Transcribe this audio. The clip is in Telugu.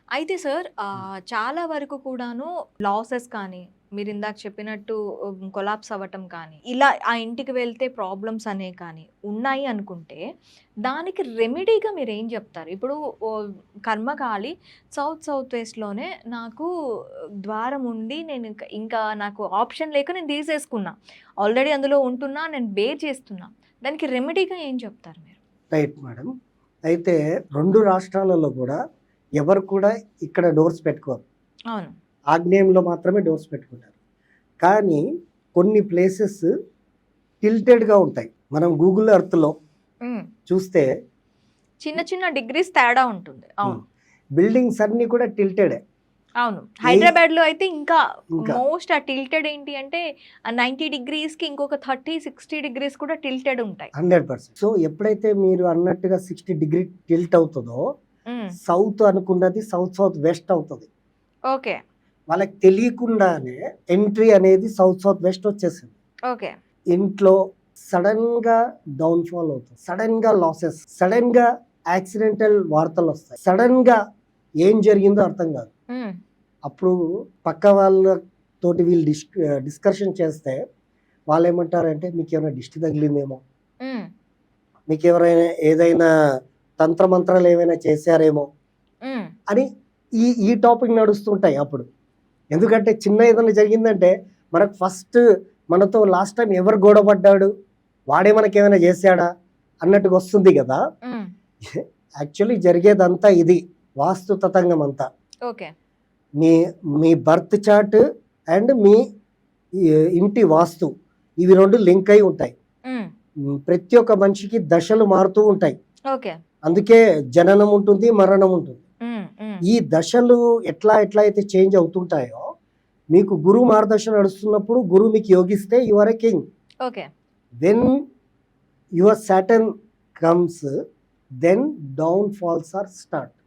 అయితే సార్ హ్మ్. చాలా వరకు కూడాను లాసెస్ కానీ, మీరిందాక చెప్పినట్టు కొలాప్స్ అవ్వటం కానీ, ఇలా ఆ ఇంటికి వెళ్తే ప్రాబ్లమ్స్ అనేవి కానీ ఉన్నాయి అనుకుంటే, దానికి రెమెడీగా మీరేం జెప్తారు? ఇప్పుడు కర్మకాలి సౌత్ వెస్ట్‌లోనే నాకు ద్వారం ఉండి నేను ఇంకా నాకు ఆప్షన్ లేక నేను తీసేసుకున్నా. ఆల్రెడీ అందులో ఉంటున్నా, నేను బేర్ చేస్తున్నా. దానికి రెమెడీగా ఏం చెప్తారు మీరు? Right madam. అయితే 2 రాష్ట్రాలలో గూడా ఎవరు కూడా ఇక్కడ డోర్స్ పెట్టుకోరు. అవును. ఆగ్నేయంలో మాత్రమే డోర్స్ పెట్టుకుంటారు. కానీ కొన్ని ప్లేసెస్ టిల్టెడ్‌గా ఉంటాయి. మనం గూగుల్ ఎర్త్‌లో హ్మ్. చూస్తే చిన్న చిన్న డిగ్రీస్ తేడా ఉంటుంది. హ్మ్. అవును. బిల్డింగ్స్ అన్నీ కూడా టిల్టెడే. అవును. ఏ హైదరాబాద్‌లో అయితే ఇంకా ఇంకా మోస్ట్ ఆ టిల్టెడ్ ఏంటి అంటే 90 డిగ్రీస్‌కి ఇంకొక 30, 60 డిగ్రీస్ కూడా టిల్టెడ్ ఉంటాయి. 100%. సో, ఎప్పుడైతే మీరు అన్నట్టుగా 60 డిగ్రీ టిల్ట్ అవుతదో, హ్మ్. సౌత్ అనుకున్నది సౌత్ వెస్ట్ అవుతది. ఓకే. వాళ్ళకి తెలియకుండానే ఎంట్రీ అనేది సౌత్ వెస్ట్ వచ్చేసింది. ఓకే. ఇంట్లో సడెన్‌గా డౌన్‌ఫాల్ అవుతుంది. సడెన్‌గా లాసెస్, సడెన్‌గా యాక్సిడెంటల్ వార్తలొస్తాయి. సడెన్‌గా ఏం జరిగిందో అర్థం కాదు. హ్మ్. అప్పుడు పక్క వాళ్ళతోటి వీళ్ళు డిస్కషన్ చేస్తే వాళ్ళేమంటారంటే, "మీకేమైనా దిష్టి తగిలిందేమో, హ్మ్. మీకెవరైనా ఏదైనా తంత్రమంత్రాలు ఏమైనా చేశారేమో" హ్మ్. అని ఈ టాపిక్ నడుస్తుంటాయి అప్పుడు. ఎందుకంటే చిన్న ఏదైనా జరిగిందంటే మనకు ఫస్ట్ మనతో లాస్ట్ టైం ఎవరు గొడవ పడ్డాడు? వాడే మనకేమైనా చేశాడా? అన్నట్టుగా వస్తుంది గదా! హ్మ్. యాక్చువల్లీ జరిగేదంతా ఇది. వాస్తు తతంగం అంతా. ఓకే. మీ మీ బర్త్ చార్ట్ అండ్ మీ ఈ ఇంటి వాస్తు ఇవి 2 లింక్ అయి ఉంటాయి. హ్మ్. ప్రతి ఒక్క మనిషికి దశలు మారుతూ ఉంటాయి. ఓకే. అందుకే జననం ఉంటుంది, మరణం ఉంటుంది. హ్మ్. హ్మ్. ఈ దశలు ఎట్లా అయితే చేంజ్ అవుతుంటాయో, మీకు గురువు మార్గదర్శనం నడుస్తున్నప్పుడు గురువు మీకు యోగిస్తే you are a king. Okay. When your Saturn comes, then down falls or start.